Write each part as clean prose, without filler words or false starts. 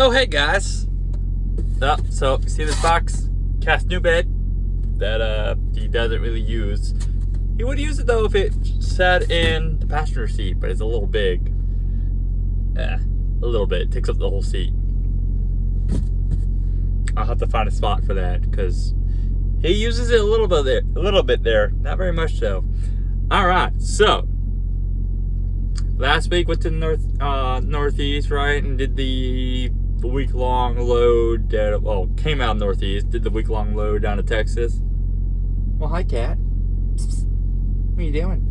Oh, hey guys. So you see this box? Cat's new bed that he doesn't really use. He would use it though if it sat in the passenger seat, but it's a little big. A little bit. It takes up the whole seat. I'll have to find a spot for that because he uses it a little bit there. Not very much though. All right, so last week went to the Northeast, right, and did the week-long load that, came out Northeast, did the week-long load down to Texas. Well, hi, Cat. What are you doing?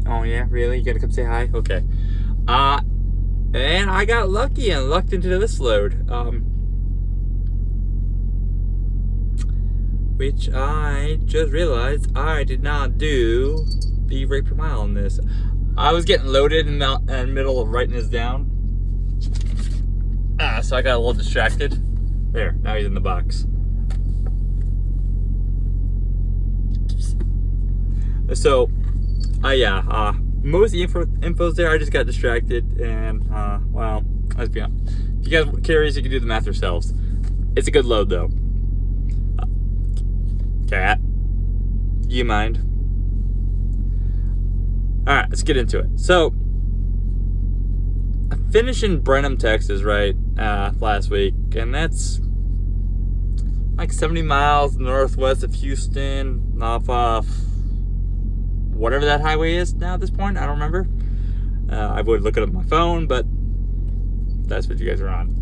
Oh, yeah, really? You gotta come say hi? Okay. And I got lucky and lucked into this load. Which I just realized I did not do the rate per mile on this. I was getting loaded in the middle of writing this down. So I got a little distracted. There, now he's in the box. So, most of the info's there. I just got distracted, and let's be honest. If you guys are curious, you can do the math yourselves. It's a good load, though. Cat, do you mind? All right, let's get into it. So, I finished in Brenham, Texas, right, last week, and that's like 70 miles northwest of Houston, off of whatever that highway is now at this point. I don't remember. I would look it up on my phone, but that's what you guys are on.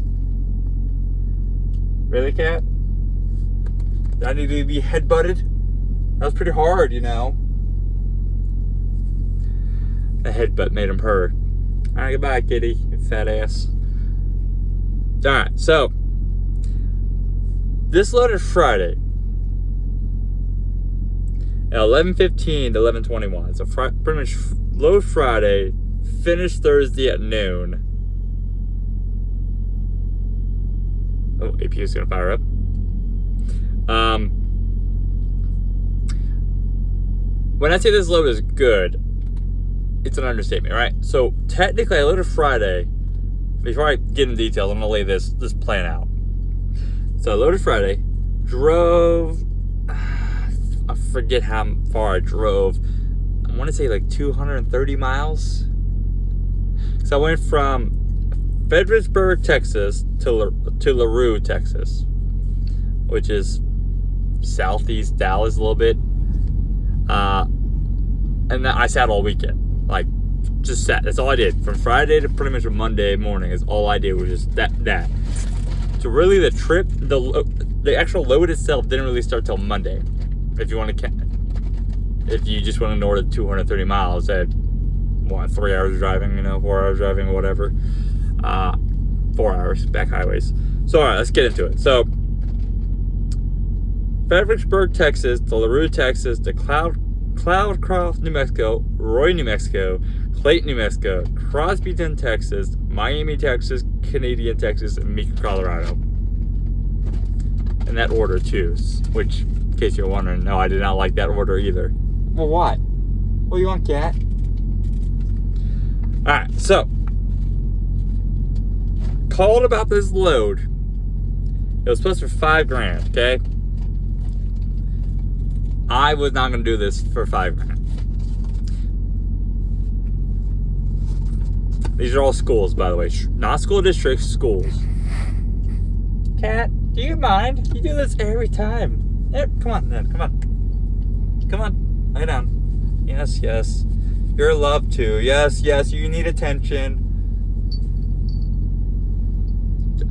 Really, Cat? Did I need to be headbutted? That was pretty hard, you know. The headbutt made him purr. Alright, goodbye, kitty. You fat ass. Alright, so this load is Friday at 11:15 to 11:21. So pretty much load Friday, finish Thursday at noon. Oh, APU is gonna fire up. When I say this load is good, it's an understatement, right? So technically, I loaded Friday. Before I get into details, I'm gonna lay this plan out. So I loaded Friday, drove. I forget how far I drove. I want to say like 230 miles. So I went from Fredericksburg, Texas, to LaRue, Texas, which is southeast Dallas a little bit. And I sat all weekend. Like, just sat. That's all I did. From Friday to pretty much Monday morning is all I did was just that. So really the trip, the actual load itself didn't really start till Monday. If you just want to ignore the 230 miles at 3 hours driving, 4 hours driving, or whatever. 4 hours, back highways. So all right, let's get into it. So Fredericksburg, Texas, to LaRue, Texas, to Cloudcroft, New Mexico, Roy, New Mexico, Clayton, New Mexico, Crosbyton, Texas, Miami, Texas, Canadian, Texas, and Meeker, Colorado. In that order, too. Which, in case you're wondering, no, I did not like that order either. Well, what? What do you want, Cat? Alright, so called about this load. It was supposed for $5,000, okay? I was not going to do this for $5,000. These are all schools, by the way. Not school districts, schools. Cat, do you mind? You do this every time. Yep, come on, then. Come on. Come on. Lay down. Yes, yes. You're loved too. Yes, yes. You need attention.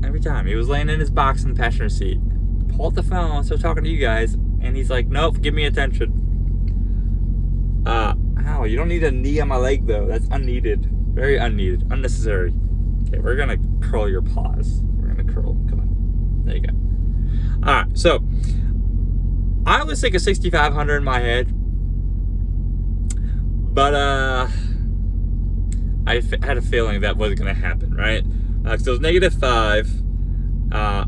Every time. He was laying in his box in the passenger seat. Pull out the phone, start talking to you guys. And he's like, nope, give me attention. Ow, you don't need a knee on my leg, though. That's unneeded. Very unneeded. Unnecessary. Okay, we're going to curl your paws. We're going to curl. Come on. There you go. All right, so I was thinking 6,500 in my head. But I had a feeling that wasn't going to happen, right? So it was -5.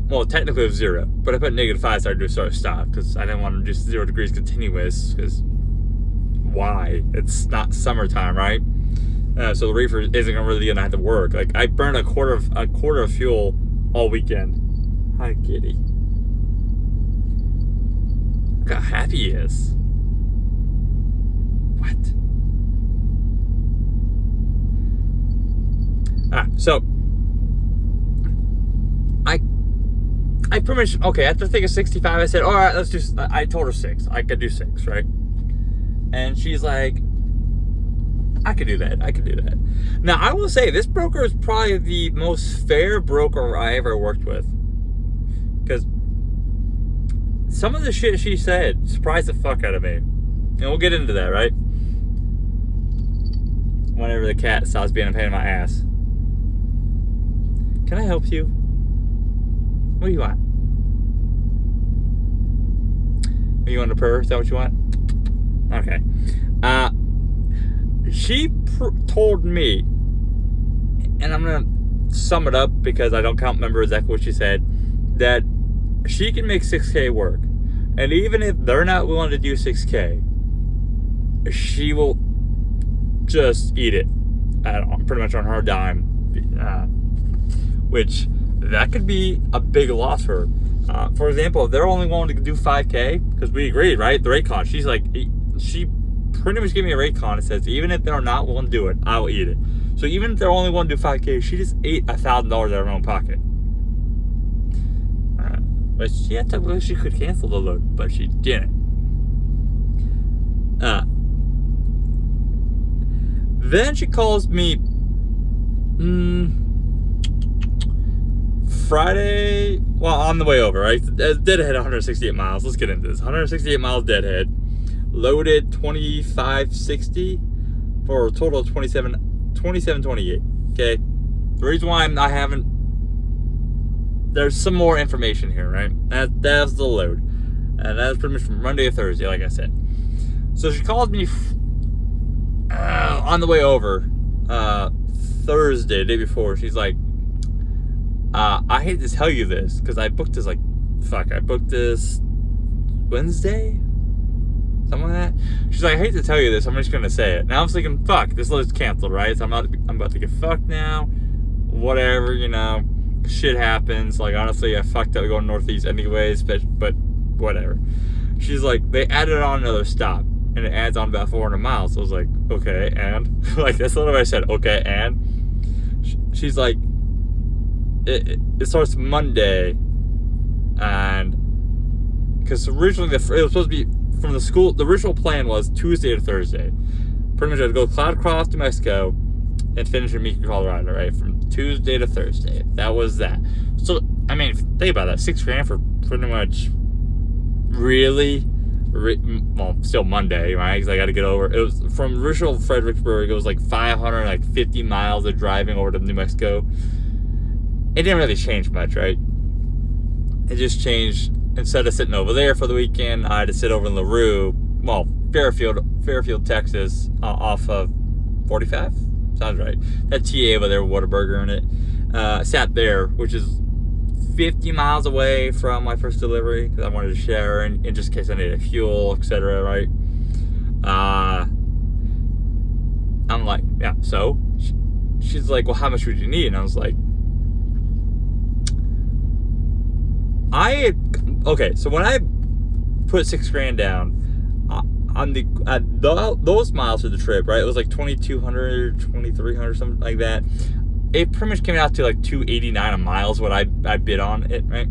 Well, technically it was 0, but I put -5 so I do sort of stop because I didn't want to do 0 degrees continuous because why? It's not summertime, right? So the reefer isn't really gonna have to work. Like, I burned a quarter of fuel all weekend. Hi, kitty. Look how happy he is. What? So I pretty much, okay, after thinking 65, I said, all right, let's do, I told her 6. I could do 6, right? And she's like, I could do that. Now, I will say, this broker is probably the most fair broker I ever worked with. Because some of the shit she said surprised the fuck out of me. And we'll get into that, right? Whenever the cat stops being a pain in my ass. Can I help you? What do you want? You want a purr? Is that what you want? Okay. She told me, and I'm going to sum it up because I don't remember exactly what she said, that she can make 6K work. And even if they're not willing to do 6K, she will just eat it pretty much on her dime. Which, that could be a big loss for her. For example, if they're only willing to do 5K, because we agreed, right? The rate con, she pretty much gave me a rate con. It says, even if they're not willing to do it, I will eat it. So even if they're only willing to do 5K, she just ate $1,000 out of her own pocket. But she could cancel the load, but she didn't. Then she calls me Friday, well, on the way over, right? Deadhead 168 miles. Let's get into this. 168 miles deadhead. Loaded 2560 for a total of 2728. Okay? The reason why I haven't, there's some more information here, right? That's the load. And that's pretty much from Monday to Thursday, like I said. So she called me on the way over Thursday, the day before. She's like, I hate to tell you this, because I booked this, I booked this Wednesday? Something like that. She's like, I hate to tell you this, I'm just gonna say it. Now I'm thinking, fuck, this load's canceled, right? So I'm about to get fucked now. Whatever, shit happens. Like, honestly, I fucked up going northeast anyways, but whatever. She's like, they added on another stop, and it adds on about 400 miles. So I was like, okay, and? Like, that's what I said, okay, and? She's like, it starts Monday, and because originally it was supposed to be from the school. The original plan was Tuesday to Thursday. Pretty much I had to go Cloudcroft, New Mexico, and finish in Meeker, Colorado, right? From Tuesday to Thursday. That was that. So, I mean, think about that. $6,000 for pretty much well, still Monday, right? Because I got to get over. It was from original Fredericksburg. It was like 550 miles of driving over to New Mexico. It didn't really change much, right? It just changed. Instead of sitting over there for the weekend, I had to sit over in LaRue, well, Fairfield, Texas, off of 45? Sounds right. That TA over there with Whataburger in it. Sat there, which is 50 miles away from my first delivery, because I wanted to share in just in case I needed fuel, etc., right? I'm like, yeah, so? She's like, well, how much would you need? And I was like, okay, so when I put $6,000 down on those miles for the trip, right? It was like 2,200, 2,300, something like that. It pretty much came out to like $289 a mile is what I bid on it, right?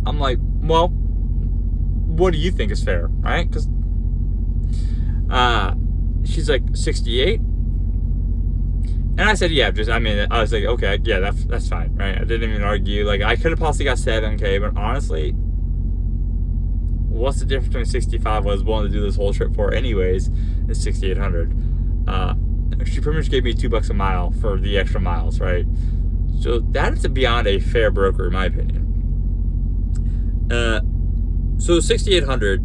I'm like, well, what do you think is fair, right? Because she's like 68. And I said, yeah, I was like, okay, yeah, that's fine, right? I didn't even argue. Like, I could have possibly got 7K, but honestly, what's the difference between 65 was willing to do this whole trip for anyways, and 6,800? She pretty much gave me $2 a mile for the extra miles, right? So that is beyond a fair broker, in my opinion. So 6,800,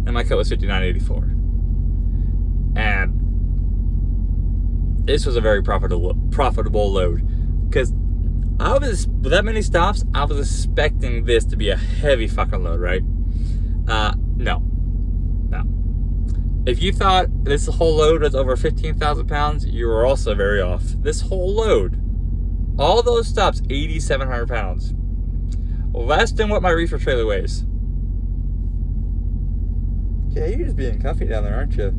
and my cut was 59.84, and this was a very profitable load, because with that many stops, I was expecting this to be a heavy fucking load, right? No. If you thought this whole load was over 15,000 pounds, you were also very off. This whole load, all those stops, 8,700 pounds. Less than what my reefer trailer weighs. Yeah, you're just being comfy down there, aren't you?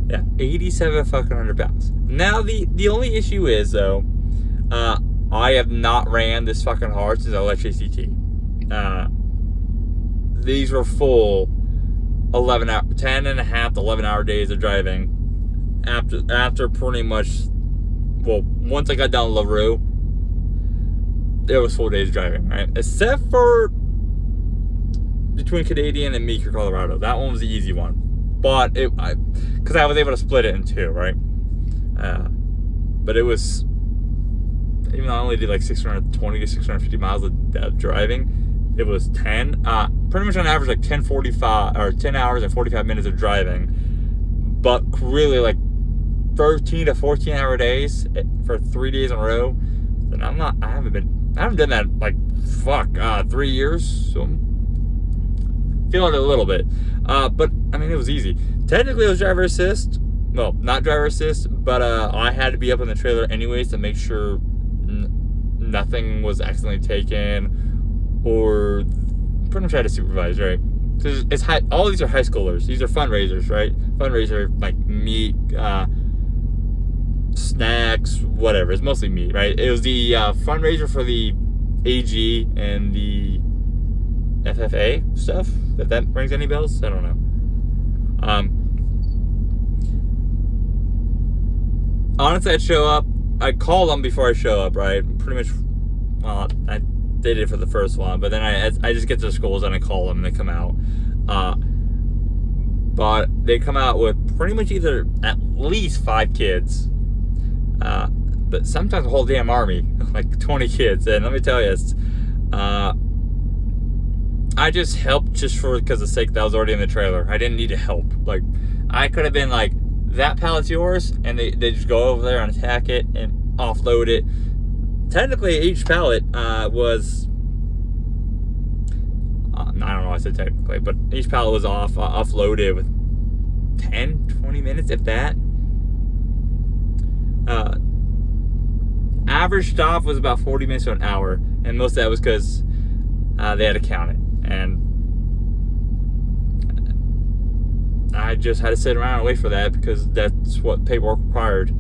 Yeah, 8,700 pounds. Now, the only issue is, though, I have not ran this fucking hard since I left JCT. These were full 10 and a half to 11 hour days of driving. After pretty much, well, once I got down to LaRue, it was full days driving, right? Except for between Canadian and Meeker, Colorado. That one was the easy one. But because I was able to split it in two, right? But it was, even though I only did like 620 to 650 miles of driving, it was 10. Pretty much on average, like 10 hours and 45 minutes of driving. But really, like 13 to 14 hour days for 3 days in a row. And I haven't done that like 3 years. So I'm feeling it a little bit. But I mean, it was easy. Technically, it was driver assist. Well, not driver assist, but I had to be up in the trailer anyways to make sure nothing was accidentally taken, or pretty much had to supervise, right? Because all these are high schoolers. These are fundraisers, right? Fundraiser, like meat, snacks, whatever. It's mostly meat, right? It was the fundraiser for the AG and the FFA stuff, if that rings any bells. I don't know. Honestly, I'd show up. I'd call them before I show up, right? Pretty much, well, I did it for the first one, but then I just get to the schools and I call them and they come out. But they come out with pretty much either at least 5 kids, but sometimes a whole damn army, like 20 kids. And let me tell you, I just helped just because of the sake that I was already in the trailer. I didn't need to help. Like, I could have been like, that pallet's yours, and they just go over there and attack it and offload it. Technically, each pallet was, I don't know why I said technically, but each pallet was offloaded with 10, 20 minutes, if that. Average stop was about 40 minutes to an hour, and most of that was because they had to count it. And I just had to sit around and wait for that because that's what paperwork required.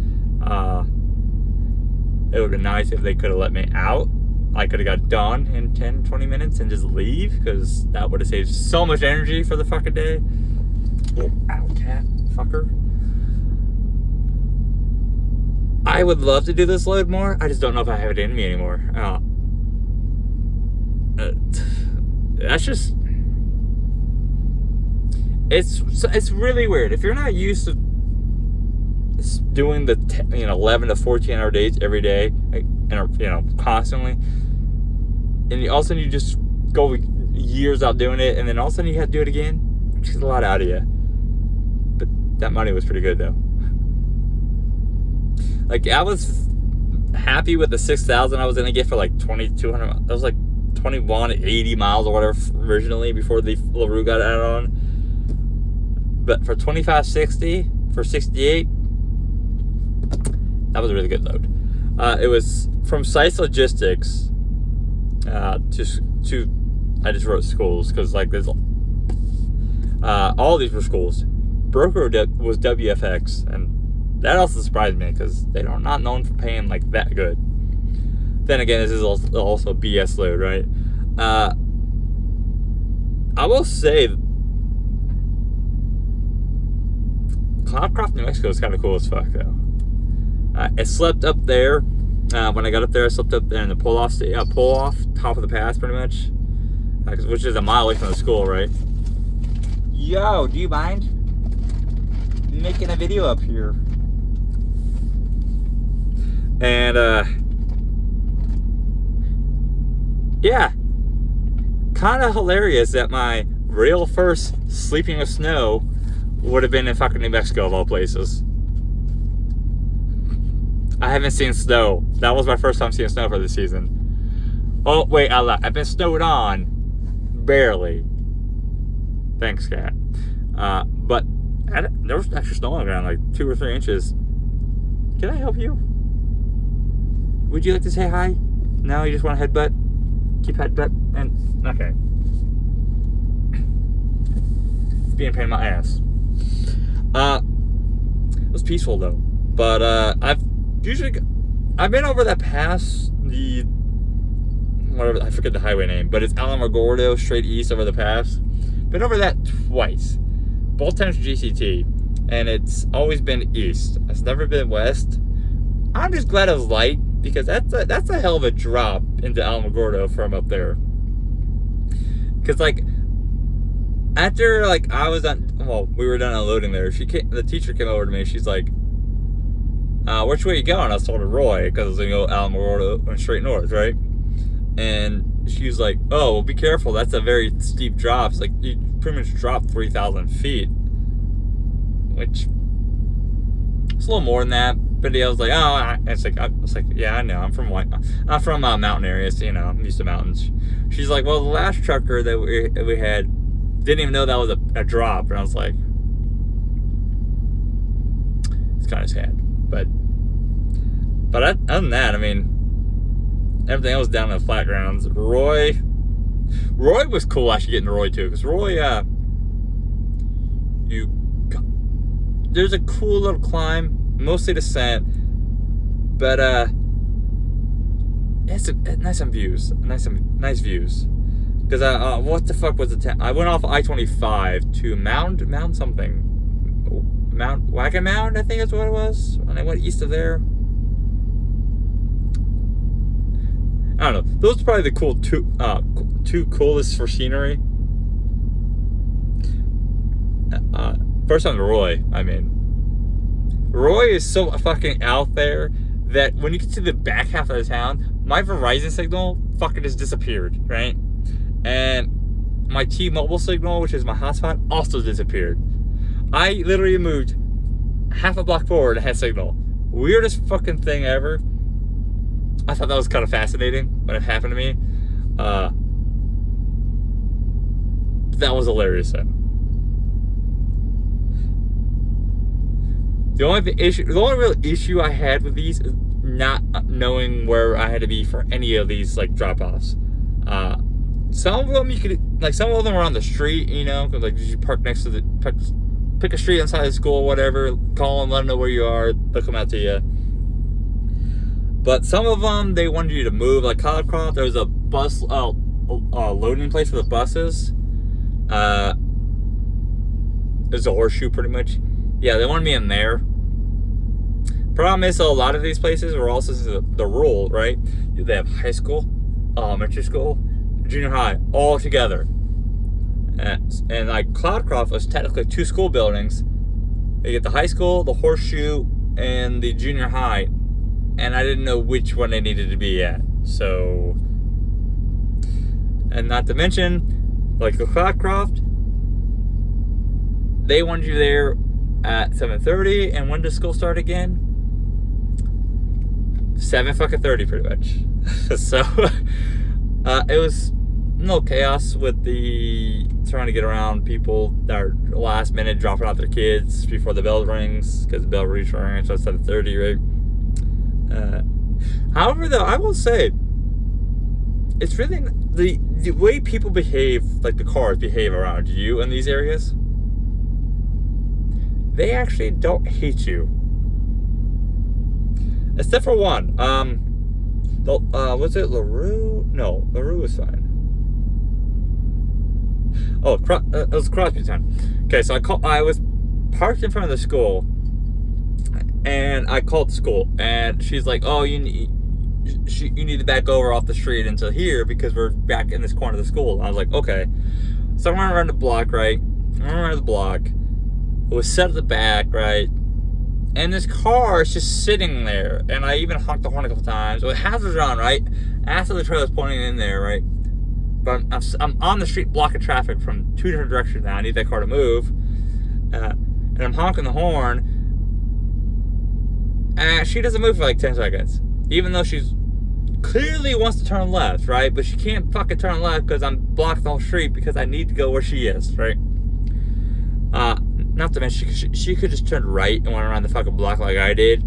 It would have been nice if they could have let me out. I could have got done in 10, 20 minutes and just leave, because that would have saved so much energy for the fucking day. Oh, ow, cat, fucker. I would love to do this load more. I just don't know if I have it in me anymore. That's just... It's really weird. If you're not used to doing the 11 to 14 hour days every day, constantly, and all of a sudden you just go years out doing it, and then all of a sudden you have to do it again, it takes a lot out of you. But that money was pretty good though. Like, I was happy with the 6,000 I was gonna get for like 2,200. That was like 2,180 miles or whatever originally before the LaRue got added on. But for 2,560 for 68, that was a really good load. It was from Sites Logistics to I just wrote schools because like there's all these were schools. Broker was WFX, and that also surprised me because they are not known for paying like that good. Then again, this is also a BS load, right? I will say, Cloudcroft, New Mexico is kind of cool as fuck, though. I slept up there. When I got up there, I slept up there in the pull-off top of the pass, pretty much. Which is a mile away from the school, right? Yo, do you mind? I'm making a video up here. And, yeah. Kind of hilarious that my real first sleeping with snow would have been in fucking New Mexico, of all places. I haven't seen snow. That was my first time seeing snow for this season. Oh, wait, I've been snowed on. Barely. Thanks, Cat. But there was extra snow on the ground, like 2 or 3 inches. Can I help you? Would you like to say hi? No, you just want to headbutt? Keep headbutt and okay. It's being a pain in my ass. It was peaceful though. But I've been over that pass, whatever, I forget the highway name, but it's Alamogordo, straight east over the pass. Been over that twice. Both times GCT. And it's always been east. It's never been west. I'm just glad it was light, because that's a hell of a drop into Alamogordo from up there. Because, like, after, like, I was done, well, we were done unloading there, the teacher came over to me, she's like, which way you going? I was told to Roy, because I was going to go Alamogordo and straight north, right? And she was like, oh, well, be careful, that's a very steep drop. It's like, you pretty much dropped 3,000 feet. Which, it's a little more than that. But I was like, I was like, yeah, I know. I'm from mountain areas, you know. I'm used to mountains. She's like, well, the last trucker that we had didn't even know that was a drop, and I was like, it's kind of sad. But other than that, I mean, everything else down in the flat grounds. Roy was cool actually getting to Roy too, because Roy, there's a cool little climb. Mostly descent, but it's nice views. Nice views. Because what the fuck was the I went off I-25 to Mount Wagon Mound, I think that's what it was. And I went east of there. I don't know. Those are probably the two coolest for scenery. First on Roy, I mean. Roy is so fucking out there that when you get to the back half of the town, my Verizon signal fucking just disappeared, right? And my T-Mobile signal, which is my hotspot, also disappeared. I literally moved half a block forward and had signal. Weirdest fucking thing ever. I thought that was kind of fascinating when it happened to me. That was hilarious though. The only real issue I had with these is not knowing where I had to be for any of these like drop-offs. Some of them some of them are on the street, you know, like you park next to pick a street inside the school, whatever. Call them, let them know where you are. They'll come out to you. But some of them they wanted you to move, like Cloudcroft. There was a bus loading place for the buses. There's a horseshoe, pretty much. Yeah, they wanted me in there. Problem is, a lot of these places were also the rural, right? They have high school, elementary school, junior high, all together. And like Cloudcroft was technically 2 school buildings. You get the high school, the horseshoe, and the junior high. And I didn't know which one they needed to be at. So, and not to mention, like the Cloudcroft, they wanted you there at 7:30, and when does school start again? 7:30, pretty much. So it was no chaos with the trying to get around people that are last minute dropping out their kids before the bell rings, because the bell rings so it's 7:30, right? However, though, I will say it's really the way people behave, like the cars behave around you in these areas. They actually don't hate you. Except for one. Was it LaRue? No, LaRue was fine. Oh, it was Crosby Town. Okay, so I was parked in front of the school, and I called the school, and she's like, "Oh, you need to back over off the street into here because we're back in this corner of the school." And I was like, "Okay." So I went around the block, right? It was set at the back, right? And this car is just sitting there. And I even honked the horn a couple times. With hazards on, right? After the trailer's pointing in there, right? But I'm on the street blocking traffic from 2 different directions now. I need that car to move. And I'm honking the horn. And she doesn't move for like 10 seconds. Even though she's clearly wants to turn left, right? But she can't fucking turn left because I'm blocking the whole street because I need to go where she is, right? Not to mention, she could just turn right and went around the fucking block like I did,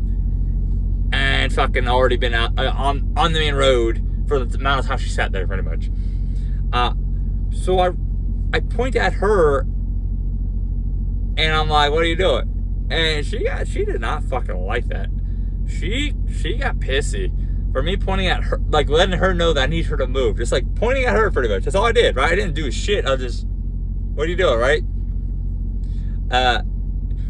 and fucking already been out on the main road for the amount of time she sat there, pretty much. So I point at her, and I'm like, "What are you doing?" And she did not fucking like that. She got pissy for me pointing at her, like letting her know that I need her to move. Just like pointing at her, pretty much. That's all I did, right? I didn't do shit. I was just, "What are you doing?" Right?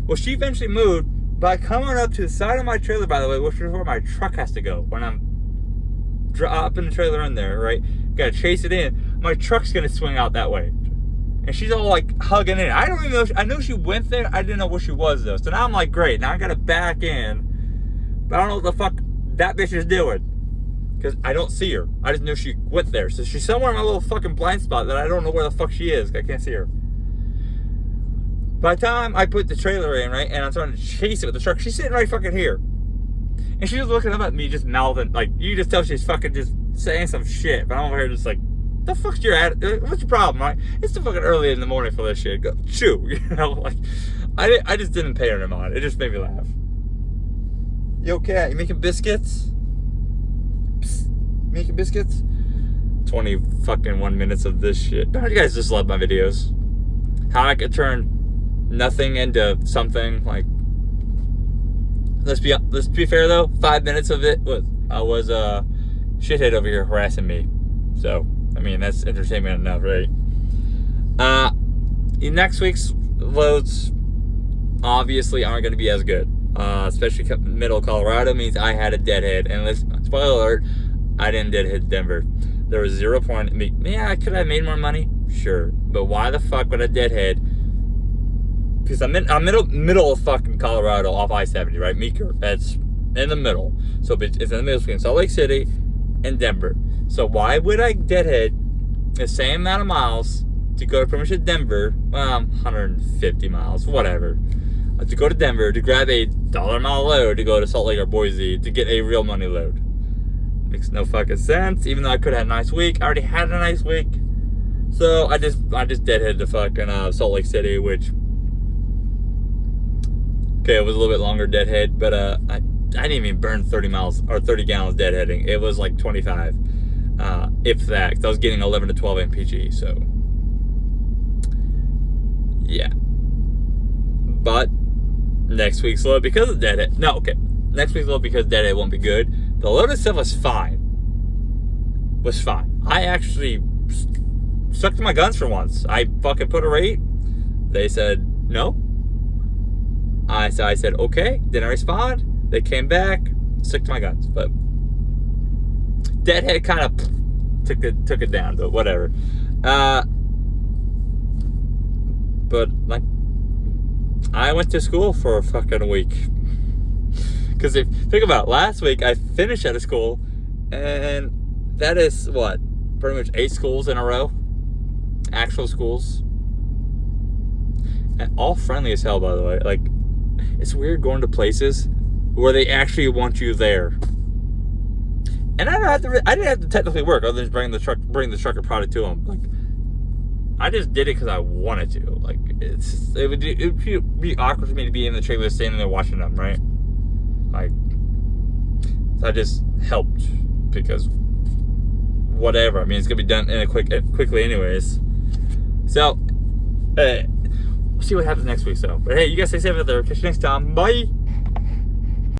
Well, she eventually moved by coming up to the side of my trailer, by the way, which is where my truck has to go when I'm dropping the trailer in there, right? Gotta chase it in. My truck's gonna swing out that way. And she's all like hugging in. I don't even know. I know she went there. I didn't know where she was though. So now I'm like, great. Now I gotta back in. But I don't know what the fuck that bitch is doing. Because I don't see her. I just knew she went there. So she's somewhere in my little fucking blind spot that I don't know where the fuck she is. I can't see her. By the time I put the trailer in, right, and I'm trying to chase it with the truck, she's sitting right fucking here. And she's looking up at me, just mouthing, like, you just tell she's fucking just saying some shit. But I'm over here just like, the fuck's your attitude? What's your problem, right? It's the fucking early in the morning for this shit. Go, chew, you know, like, I just didn't pay her no mind. It just made me laugh. Yo, cat, you making biscuits? Psst, making biscuits? 20 fucking 1 minutes of this shit. Don't you guys just love my videos? How I could turn nothing into something. Like, let's be fair though, 5 minutes of it was a shithead over here harassing me. So I mean, that's entertainment enough, right? Next week's loads obviously aren't going to be as good, especially middle Colorado means I had a deadhead. And let's, spoiler alert, I didn't deadhead Denver. There was 0 point. Yeah, could I have made more money? Sure, but why the fuck would I deadhead? Because I'm middle of fucking Colorado off I-70, right? Meeker. That's in the middle. So it's in the middle between Salt Lake City and Denver. So why would I deadhead the same amount of miles to go to pretty much Denver? Well, 150 miles, whatever. To go to Denver to grab a $1-a-mile load to go to Salt Lake or Boise to get a real money load. Makes no fucking sense. Even though I could have had a nice week. I already had a nice week. So I just deadheaded to fucking Salt Lake City, which... Okay, it was a little bit longer deadhead, but I didn't even burn 30 miles or 30 gallons deadheading. It was like 25, if that. 'Cause I was getting 11 to 12 mpg, so yeah. But next week's load because of deadhead. No, okay. Next week's load because deadhead won't be good. The load itself was fine. I actually stuck to my guns for once. I fucking put a rate. They said no. I said, okay. Didn't respond. They came back. Stuck to my guns. But deadhead kind of took it down, but whatever. But like, I went to school for a fucking week. Because if think about it, last week I finished out of school, and that is what, pretty much 8 schools in a row, actual schools, and all friendly as hell, by the way. Like, it's weird going to places where they actually want you there. And I didn't have to technically work other than bring the trucker product to them. Like, I just did it because I wanted to. Like, it would be awkward for me to be in the trailer standing there watching them, right? Like, so I just helped because whatever. I mean, it's gonna be done quickly anyways. So, we'll see what happens next week. So, but hey, you guys stay safe out there. Catch you next time. Bye.